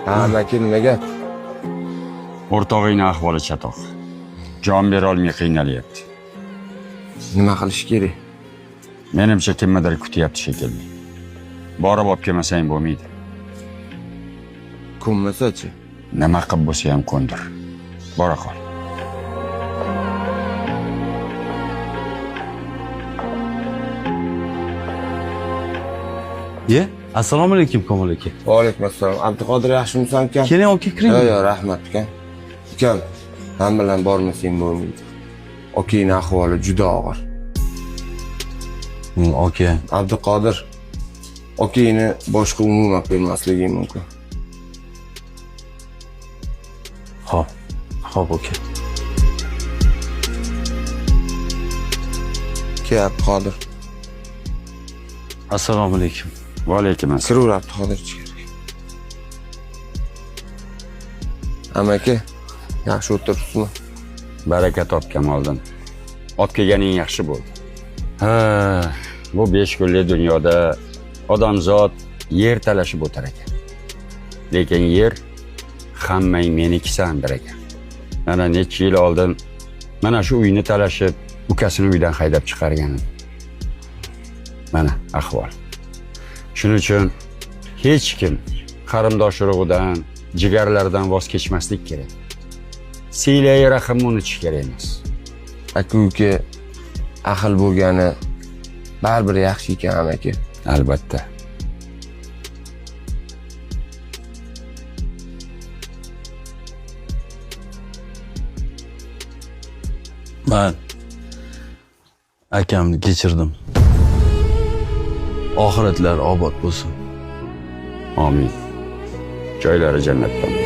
Ha, amaki nimaga? O'rtog'ingning ahvoli chatoq. Jon bera olmay qiynalyapti. Nima qilish kerak? Menimcha kimnidir kutyapti shekilli. Borib olib kelmasang bo'lmaydi. Ko'nmasa-chi? Nima qilib bo'lsa ham ko'ndir. Bora qol. Ye, assalomu alaykum Komil aka. Va alaykum assalom. Abduqodir yaxshimisan ukam? Keling aka kiring. Yo'q, rahmat ukam. Ukam, men bilan bormasang bo'lmaydi. Okayning ahvoli juda og'ir. Aka. Abduqodir okayni boshqa umuman qo'ymasligi mumkin. Xo'p. Xo'p aka. Abduqodir. Assalomu alaykum. Va alaykum assalom. Kiraver Abduqodir ichkari. Amaki, yaxshi o'tiribsizmi? Baraka topgan oldin. Olib kelganing yaxshi bo'ldi. Ha, bu 5 kunlik dunyoda odamzod yer talashib o'tar ekan. Lekin yer hammang menikisan der ekan. Mana necha yil oldin mana shu uyni talashib, ukasini uydan haydab chiqargan. Mana ahvol. Shuning uchun hech kim qarindosh urug'idan, jigarlardan voz kechmaslik kerak. Siylay rahmni unutish kerak emas. Aka-uka ahil bo'lgani baribir yaxshi ekan amaki. Albatta. Men akamni kechirdim. Oxiratlar obod bo'lsin. Amin. Joylari jannatdan.